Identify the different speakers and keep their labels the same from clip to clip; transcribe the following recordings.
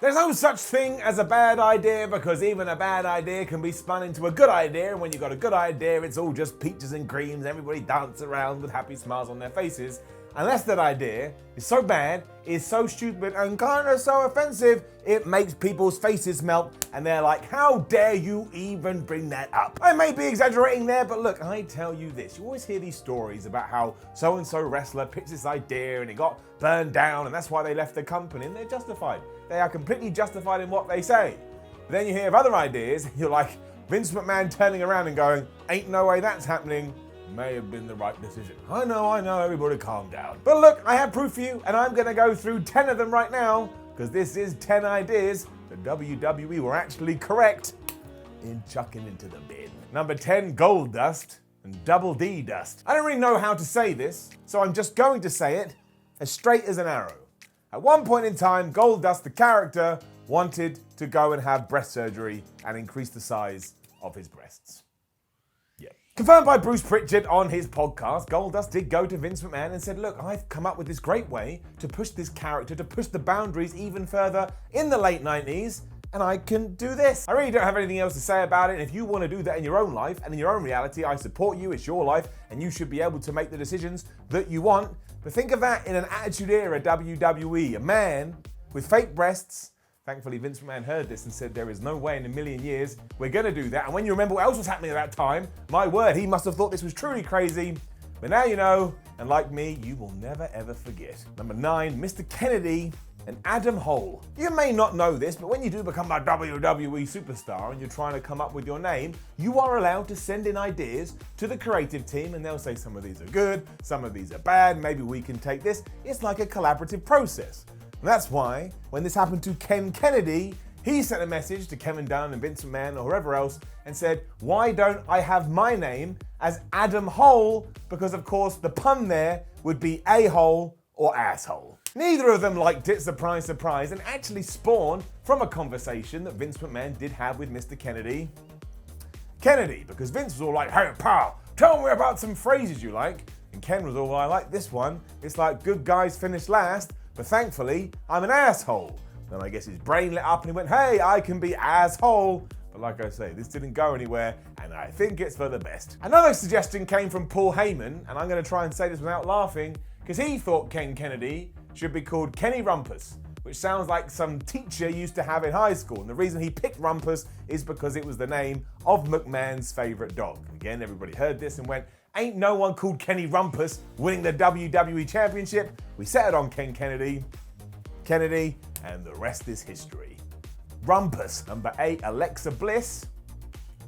Speaker 1: There's no such thing as a bad idea, because even a bad idea can be spun into a good idea, and when you've got a good idea, it's all just peaches and creams, everybody dance around with happy smiles on their faces. Unless that idea is so bad, is so stupid and kinda so offensive, it makes people's faces melt and they're like, how dare you even bring that up? I may be exaggerating there, but look, I tell you this, you always hear these stories about how so-and-so wrestler pitched this idea and it got burned down and that's why they left the company, and they're justified. They are completely justified in what they say. But then you hear of other ideas, and you're like, Vince McMahon turning around and going, ain't no way that's happening. May have been the right decision. I know, everybody calm down. But look, I have proof for you, and I'm gonna go through 10 of them right now, because this is 10 ideas that WWE were actually correct in chucking into the bin. Number 10, GOLDUST and Double D Dust. I don't really know how to say this, so I'm just going to say it as straight as an arrow. At one point in time, GOLDUST, the character, wanted to go and have breast surgery and increase the size of his breasts. Confirmed by Bruce Pritchard on his podcast, GOLDUST did go to Vince McMahon and said, look, I've come up with this great way to push this character, to push the boundaries even further in the late 90s, and I can do this. I really don't have anything else to say about it, and if you want to do that in your own life and in your own reality, I support you, it's your life, and you should be able to make the decisions that you want. But think of that in an Attitude Era WWE, a man with fake breasts. Thankfully, Vince McMahon heard this and said, there is no way in a million years we're going to do that. And when you remember what else was happening at that time, my word, he must have thought this was truly crazy. But now you know, and like me, you will never ever forget. Number 9, Mr. Kennedy and Adam Hole. You may not know this, but when you do become a WWE superstar and you're trying to come up with your name, you are allowed to send in ideas to the creative team, and they'll say some of these are good, some of these are bad, maybe we can take this. It's like a collaborative process. And that's why, when this happened to Ken Kennedy, he sent a message to Kevin Dunn and Vince McMahon or whoever else and said, why don't I have my name as Adam Hole? Because of course the pun there would be a-hole or asshole. Neither of them liked it, surprise, surprise, and actually spawned from a conversation that Vince McMahon did have with Mr. Kennedy, because Vince was all like, hey pal, tell me about some phrases you like. And Ken was all, well, I like this one. It's like good guys finish last. But thankfully, I'm an asshole. Then I guess his brain lit up and he went, hey, I can be asshole. But like I say, this didn't go anywhere, and I think it's for the best. Another suggestion came from Paul Heyman, and I'm going to try and say this without laughing, because he thought Ken Kennedy should be called Kenny Rumpus, which sounds like some teacher used to have in high school. And the reason he picked Rumpus is because it was the name of McMahon's favorite dog. Again, everybody heard this and went, ain't no one called Kenny Rumpus winning the WWE Championship. We set it on Ken Kennedy, and the rest is history. Rumpus. Number 8, Alexa Bliss.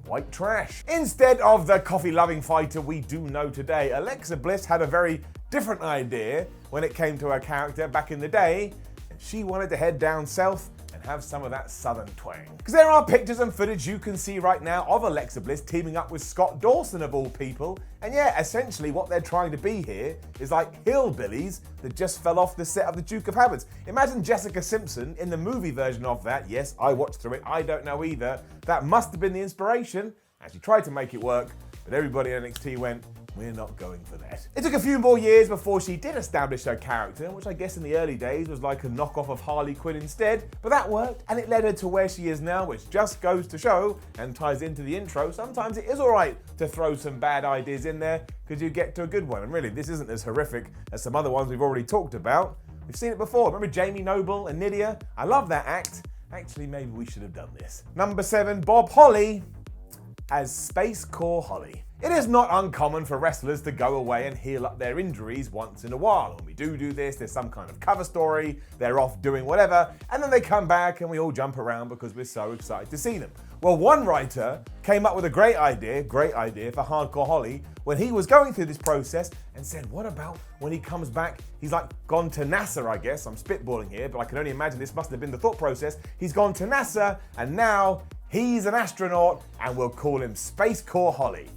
Speaker 1: White trash. Instead of the coffee-loving fighter we do know today, Alexa Bliss had a very different idea when it came to her character back in the day, and she wanted to head down south and have some of that southern twang. Because there are pictures and footage you can see right now of Alexa Bliss teaming up with Scott Dawson of all people, and yeah, essentially what they're trying to be here is like hillbillies that just fell off the set of the Duke of Hazzard. Imagine Jessica Simpson in the movie version of that. Yes, I watched through it, I don't know either. That must have been the inspiration, and she tried to make it work, but everybody at NXT went, we're not going for that. It took a few more years before she did establish her character, which I guess in the early days was like a knockoff of Harley Quinn instead, but that worked, and it led her to where she is now, which just goes to show, and ties into the intro, sometimes it is alright to throw some bad ideas in there, because you get to a good one. And really, this isn't as horrific as some other ones we've already talked about. We've seen it before. Remember Jamie Noble and Nydia? I love that act. Actually, maybe we should have done this. Number 7, Bob Holly as SPACECORE Holly. It is not uncommon for wrestlers to go away and heal up their injuries once in a while. When we do this, there's some kind of cover story, they're off doing whatever, and then they come back and we all jump around because we're so excited to see them. Well, one writer came up with a great idea for Hardcore Holly when he was going through this process and said, what about when he comes back, he's like gone to NASA, I guess, I'm spitballing here, but I can only imagine this must have been the thought process. He's gone to NASA and now he's an astronaut and we'll call him SPACECORE Holly.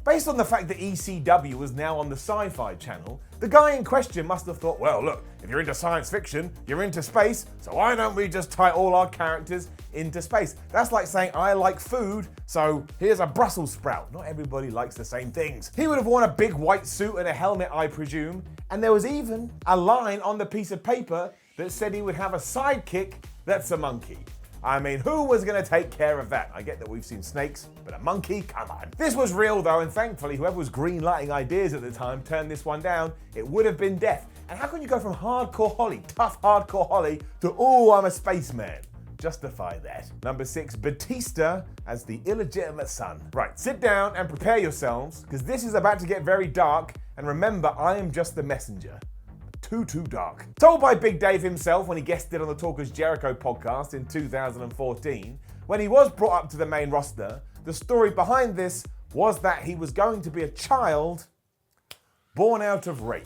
Speaker 1: Based on the fact that ECW was now on the Sci-Fi Channel, the guy in question must have thought, well, look, if you're into science fiction, you're into space, so why don't we just tie all our characters into space? That's like saying, I like food, so here's a Brussels sprout. Not everybody likes the same things. He would have worn a big white suit and a helmet, I presume, and there was even a line on the piece of paper that said he would have a sidekick that's a monkey. I mean, who was going to take care of that? I get that we've seen snakes, but a monkey? Come on. This was real though, and thankfully whoever was green-lighting ideas at the time turned this one down. It would have been death. And how can you go from hardcore Holly, tough hardcore Holly, to, oh, I'm a spaceman? Justify that. Number 6, Batista as the illegitimate son. Right, sit down and prepare yourselves, because this is about to get very dark, and remember, I am just the messenger. Too dark. Told by Big Dave himself when he guested on the Talkers Jericho podcast in 2014, when he was brought up to the main roster, the story behind this was that he was going to be a child born out of rape.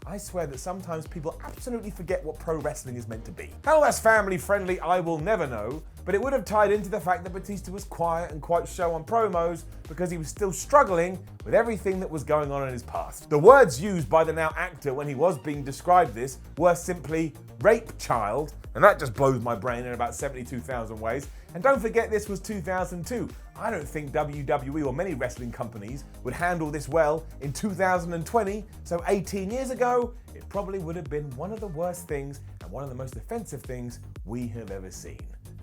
Speaker 1: I swear that sometimes people absolutely forget what pro wrestling is meant to be. How that's family friendly, I will never know, but it would have tied into the fact that Batista was quiet and quite show on promos because he was still struggling with everything that was going on in his past. The words used by the now actor when he was being described this were simply rape child, and that just blows my brain in about 72,000 ways. And don't forget, this was 2002. I don't think WWE or many wrestling companies would handle this well in 2020, so 18 years ago, it probably would have been one of the worst things and one of the most offensive things we have ever seen.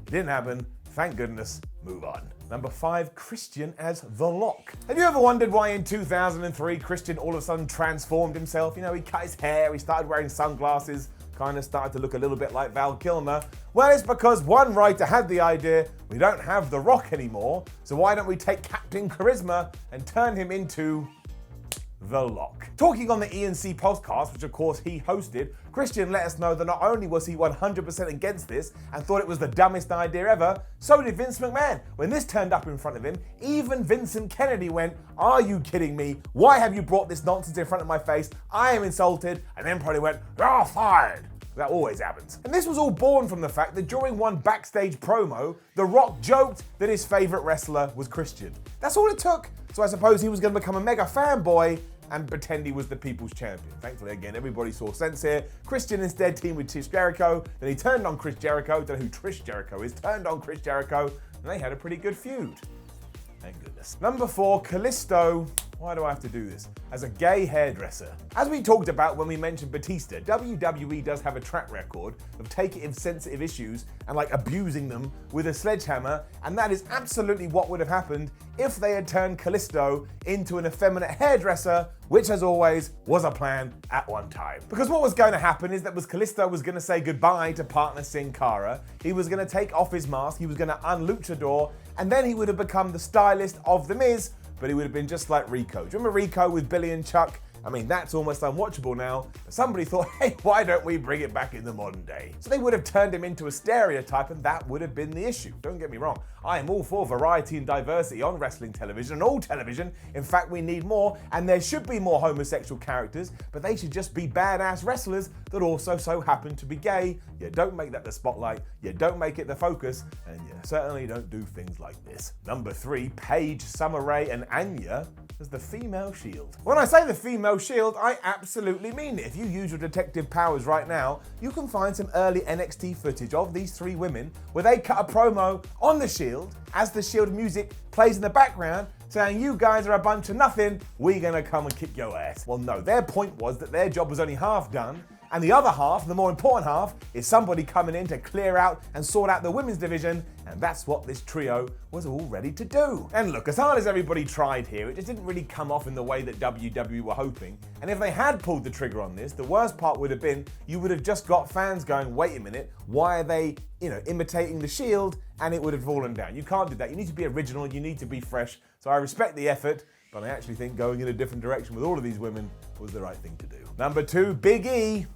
Speaker 1: It didn't happen, thank goodness, move on. Number 5, Christian as The Lock. Have you ever wondered why in 2003 Christian all of a sudden transformed himself? You know, he cut his hair, he started wearing sunglasses, kind of started to look a little bit like Val Kilmer. Well, it's because one writer had the idea, we don't have The Rock anymore, so why don't we take Captain Charisma and turn him into The Lock. Talking on the ENC podcast, which of course he hosted, Christian let us know that not only was he 100% against this and thought it was the dumbest idea ever, so did Vince McMahon. When this turned up in front of him, even Vincent Kennedy went, "Are you kidding me? Why have you brought this nonsense in front of my face? I am insulted," and then probably went, "You're fired." That always happens. And this was all born from the fact that during one backstage promo, The Rock joked that his favorite wrestler was Christian. That's all it took. So I suppose he was going to become a mega fanboy and pretend he was the people's champion. Thankfully, again, everybody saw sense here. Christian instead teamed with Chris Jericho. Then he turned on Chris Jericho. Don't know who Trish Jericho is. Turned on Chris Jericho. And they had a pretty good feud. Thank goodness. Number 4, Kalisto. Why do I have to do this? As a gay hairdresser. As we talked about when we mentioned Batista, WWE does have a track record of taking sensitive issues and abusing them with a sledgehammer, and that is absolutely what would have happened if they had turned Kalisto into an effeminate hairdresser, which as always was a plan at one time. Because what was going to happen is that Kalisto was going to say goodbye to partner Sin Cara, he was going to take off his mask, he was going to un-luchador, and then he would have become the stylist of The Miz, but he would have been just like Rico. Do you remember Rico with Billy and Chuck? I mean, that's almost unwatchable now, but somebody thought, hey, why don't we bring it back in the modern day? So they would have turned him into a stereotype, and that would have been the issue. Don't get me wrong, I am all for variety and diversity on wrestling television and all television. In fact, we need more, and there should be more homosexual characters, but they should just be badass wrestlers that also so happen to be gay. You don't make that the spotlight, you don't make it the focus, and you certainly don't do things like this. Number 3, Paige, Summer Rae, and Anya as the female Shield. When I say the female Shield, I absolutely mean it. If you use your detective powers right now, you can find some early NXT footage of these 3 women where they cut a promo on the Shield as the Shield music plays in the background saying, "You guys are a bunch of nothing, we're gonna come and kick your ass." Well, no, their point was that their job was only half done, and the other half, the more important half, is somebody coming in to clear out and sort out the women's division, and that's what this trio was all ready to do. And look, as hard as everybody tried here, it just didn't really come off in the way that WWE were hoping, and if they had pulled the trigger on this, the worst part would have been you would have just got fans going, wait a minute, why are they, imitating the Shield, and it would have fallen down. You can't do that. You need to be original, you need to be fresh, so I respect the effort, but I actually think going in a different direction with all of these women was the right thing to do. Number 2, Big E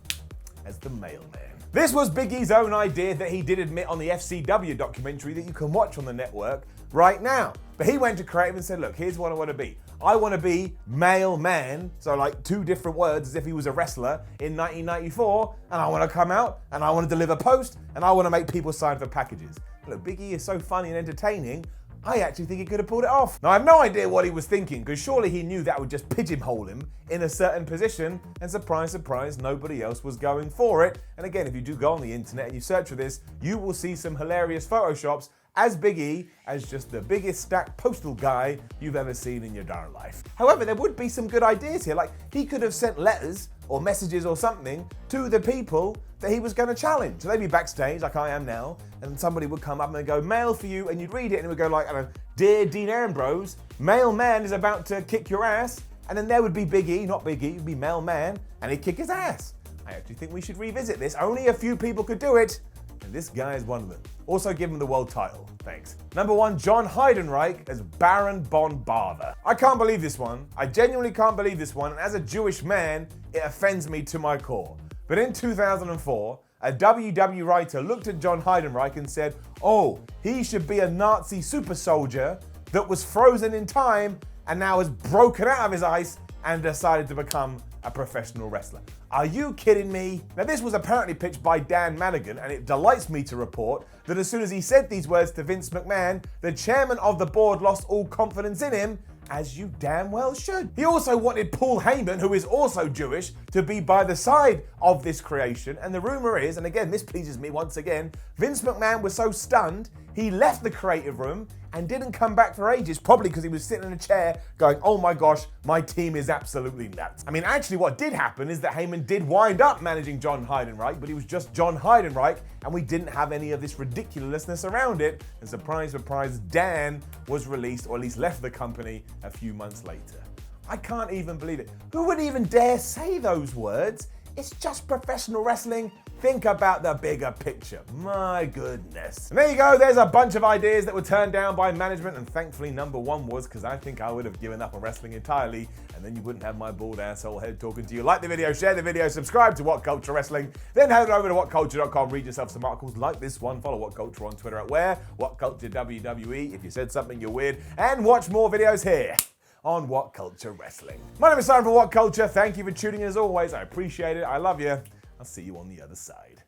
Speaker 1: as the Mailman. This was Big E's own idea that he did admit on the FCW documentary that you can watch on the network right now. But he went to creative and said, look, here's what I want to be. I want to be Mailman, so 2 different words as if he was a wrestler in 1994, and I want to come out and I want to deliver post and I want to make people sign for packages. Look, Big E is so funny and entertaining, I actually think he could have pulled it off. Now, I have no idea what he was thinking, because surely he knew that would just pigeonhole him in a certain position, and surprise, surprise, nobody else was going for it. And again, if you do go on the internet and you search for this, you will see some hilarious photoshops as Big E, as just the biggest stacked postal guy you've ever seen in your darn life. However, there would be some good ideas here. He could have sent letters or messages or something to the people that he was going to challenge. So they'd be backstage, like I am now, and somebody would come up and they'd go, mail for you, and you'd read it, and it would go like, I don't know, Dear Dean Ambrose, Mailman is about to kick your ass, and then there would be Big E, not Big E, it would be Mailman, and he'd kick his ass. I actually think we should revisit this. Only a few people could do it, and this guy is one of them. Also give him the world title. Thanks. Number 1, John Heidenreich as Baron von Bava. I can't believe this one. I genuinely can't believe this one, and as a Jewish man, it offends me to my core. But in 2004, a WWE writer looked at John Heidenreich and said, oh, he should be a Nazi super soldier that was frozen in time and now has broken out of his ice and decided to become a professional wrestler. Are you kidding me? Now this was apparently pitched by Dan Madigan, and it delights me to report that as soon as he said these words to Vince McMahon, the chairman of the board lost all confidence in him, as you damn well should. He also wanted Paul Heyman, who is also Jewish, to be by the side of this creation, and the rumor is, and again this pleases me once again, Vince McMahon was so stunned he left the creative room and didn't come back for ages, probably because he was sitting in a chair going, oh my gosh, my team is absolutely nuts. I mean, actually what did happen is that Heyman did wind up managing John Heidenreich, but he was just John Heidenreich, and we didn't have any of this ridiculousness around it, and surprise, surprise, Dan was released, or at least left the company a few months later. I can't even believe it. Who would even dare say those words? It's just professional wrestling. Think about the bigger picture. My goodness. And there you go. There's a bunch of ideas that were turned down by management, and thankfully number 1 was, because I think I would have given up on wrestling entirely, and then you wouldn't have my bald asshole head talking to you. Like the video, share the video, subscribe to What Culture Wrestling, then head over to whatculture.com, read yourself some articles like this one, follow What Culture on Twitter at where, What Culture WWE, if you said something you're weird, and watch more videos here on What Culture Wrestling. My name is Simon from What Culture. Thank you for tuning in as always. I appreciate it. I love you. I'll see you on the other side.